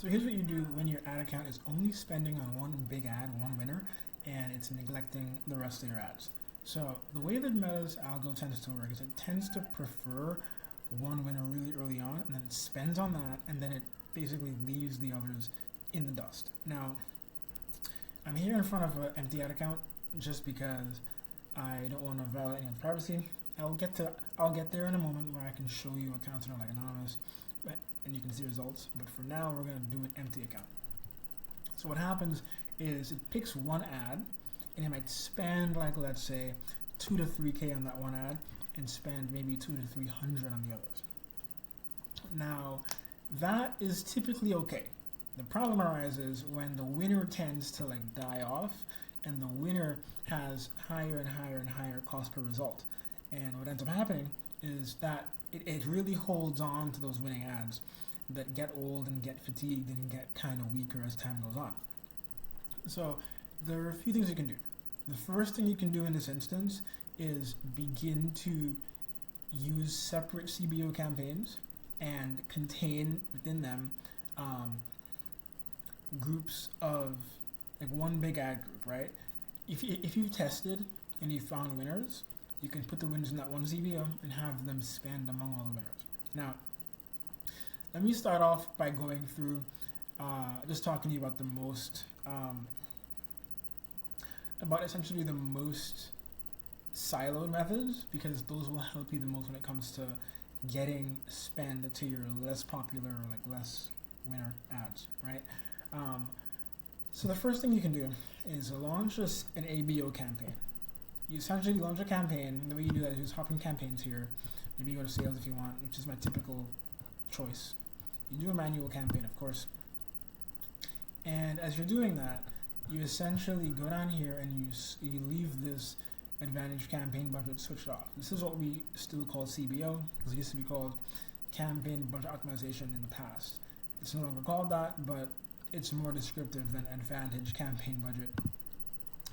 So here's what you do when your ad account is only spending on one big ad, one winner, and it's neglecting the rest of your ads. So the way that Meta's algo tends to work is it tends to prefer one winner really early on, and then it spends on that, and then it basically leaves the others in the dust. Now, I'm here in front of an empty ad account just because I don't want to violate anyone's privacy. I'll get there in a moment where I can show you accounts that are like anonymous, and you can see results. But for now, we're going to do an empty account. So what happens is it picks one ad, and it might spend like, let's say, 2 to 3K on that one ad, and spend maybe 2 to 300 on the others. Now, that is typically okay. The problem arises when the winner tends to like die off, and the winner has higher and higher and higher cost per result. And what ends up happening is that it really holds on to those winning ads that get old and get fatigued and get kind of weaker as time goes on. So there are a few things you can do. The first thing you can do in this instance is begin to use separate CBO campaigns and contain within them groups of like one big ad group, right? If you've tested and you found winners, you can put the winners in that one CBO and have them spend among all the winners. Now, let me start off by going through just talking to you about the most about essentially the most siloed methods, because those will help you the most when it comes to getting spend to your less popular or like less winner ads, right? So the first thing you can do is launch an ABO campaign. You essentially launch a campaign. The way you do that is just hop in campaigns here. Maybe you go to sales if you want, which is my typical choice. You do a manual campaign, of course. And as you're doing that, you essentially go down here and you leave this advantage campaign budget switched off. This is what we still call CBO, because it used to be called campaign budget optimization in the past. It's no longer called that, but it's more descriptive than advantage campaign budget.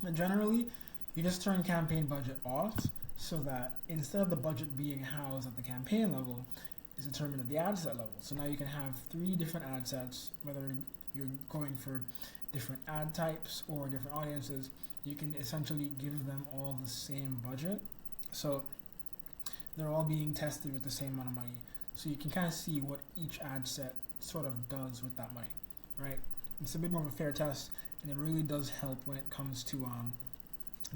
And generally, you just turn campaign budget off so that instead of the budget being housed at the campaign level, it's determined at the ad set level. So now you can have 3 different ad sets, whether you're going for different ad types or different audiences. You can essentially give them all the same budget. So they're all being tested with the same amount of money. So you can kind of see what each ad set sort of does with that money, right? It's a bit more of a fair test, and it really does help when it comes to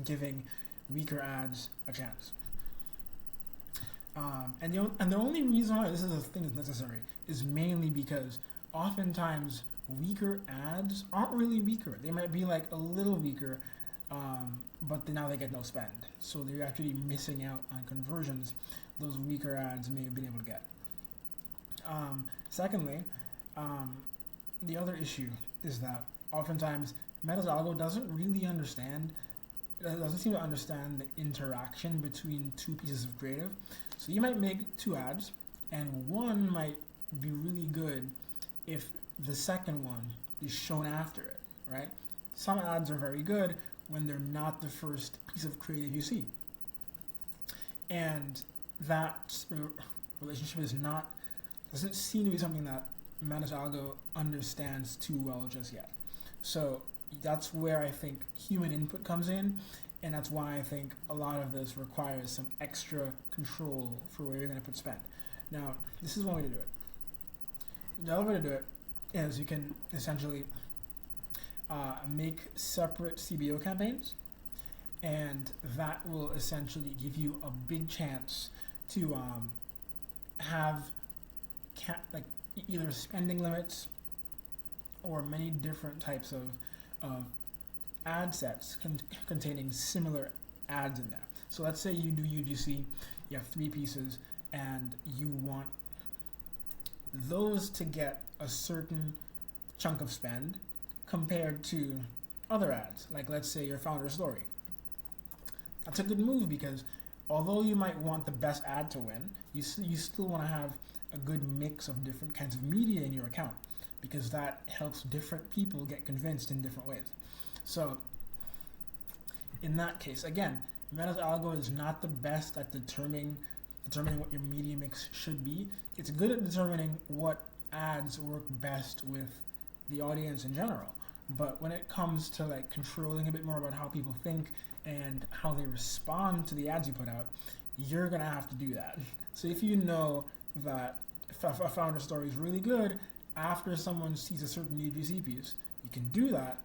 giving weaker ads a chance. And the only reason why this is a thing that's necessary is mainly because oftentimes weaker ads aren't really weaker. They might be like a little weaker, but now they get no spend. So they're actually missing out on conversions those weaker ads may have been able to get. Secondly, the other issue is that oftentimes Meta's algo doesn't seem to understand the interaction between 2 pieces of creative. So you might make 2 ads, and one might be really good if the second one is shown after it, right? Some ads are very good when they're not the first piece of creative you see. And that relationship doesn't seem to be something that Meta's algo understands too well just yet. So that's where I think human input comes in, and that's why I think a lot of this requires some extra control for where you're going to put spend. Now, this is one way to do it. The other way to do it is you can essentially make separate CBO campaigns, and that will essentially give you a big chance to have either spending limits or many different types of ad sets containing similar ads in there. So let's say you do UGC, you have 3 pieces, and you want those to get a certain chunk of spend compared to other ads. Like let's say your founder story. That's a good move because although you might want the best ad to win, you still want to have a good mix of different kinds of media in your account, because that helps different people get convinced in different ways. So in that case, again, Meta's algo is not the best at determining what your media mix should be. It's good at determining what ads work best with the audience in general. But when it comes to like controlling a bit more about how people think and how they respond to the ads you put out, you're gonna have to do that. So if you know that if a founder story is really good after someone sees a certain UGC piece, you can do that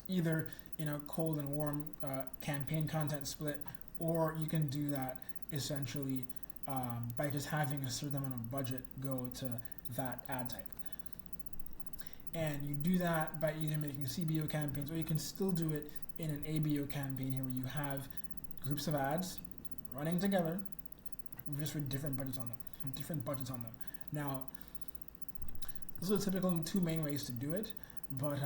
either in a cold and warm campaign content split, or you can do that essentially by just having a certain amount of budget go to that ad type. And you do that by either making CBO campaigns, or you can still do it in an ABO campaign here where you have groups of ads running together just with different budgets on them. Now, those are the typical two main ways to do it, but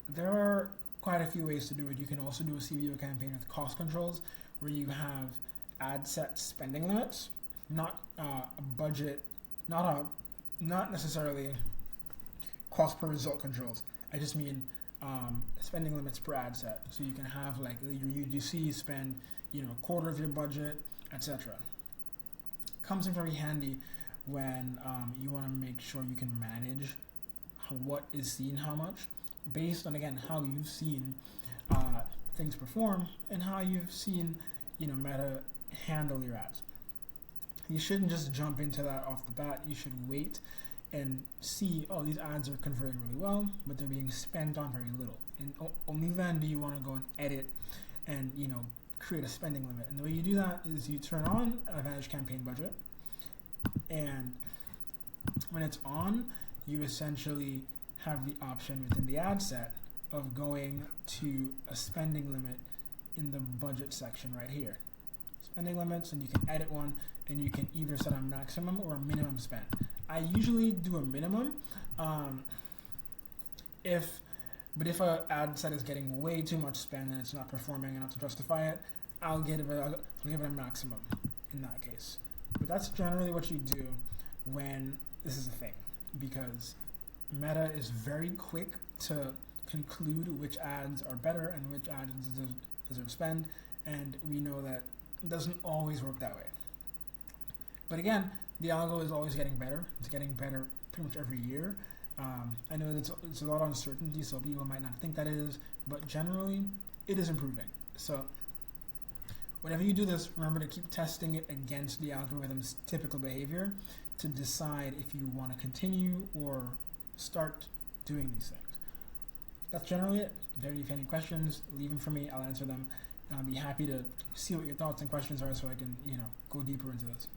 there are quite a few ways to do it. You can also do a CBO campaign with cost controls where you have ad set spending limits, not a budget, not necessarily cost per result controls. I just mean spending limits per ad set. So you can have like your UGC spend, a quarter of your budget, etc. Comes in very handy when you want to make sure you can manage what is seen how much based on, again, how you've seen things perform and how you've seen Meta handle your ads. You shouldn't just jump into that off the bat. You should wait and see, these ads are converting really well, but they're being spent on very little. And only then do you want to go and edit and create a spending limit. And the way you do that is you turn on Advantage Campaign Budget, and when it's on, you essentially have the option within the ad set of going to a spending limit in the budget section right here. Spending limits, and you can edit one, and you can either set a maximum or a minimum spend. I usually do a minimum. If an ad set is getting way too much spend and it's not performing enough to justify it, I'll give it a maximum in that case. But that's generally what you do when this is a thing, because Meta is very quick to conclude which ads are better and which ads deserve spend, and we know that it doesn't always work that way. But again, the algo is always getting better. It's getting better pretty much every year. I know it's a lot of uncertainty, so people might not think that it is, but generally, it is improving. So whenever you do this, remember to keep testing it against the algorithm's typical behavior to decide if you want to continue or start doing these things. That's generally it. If you have any questions, leave them for me. I'll answer them. And I'll be happy to see what your thoughts and questions are so I can, go deeper into this.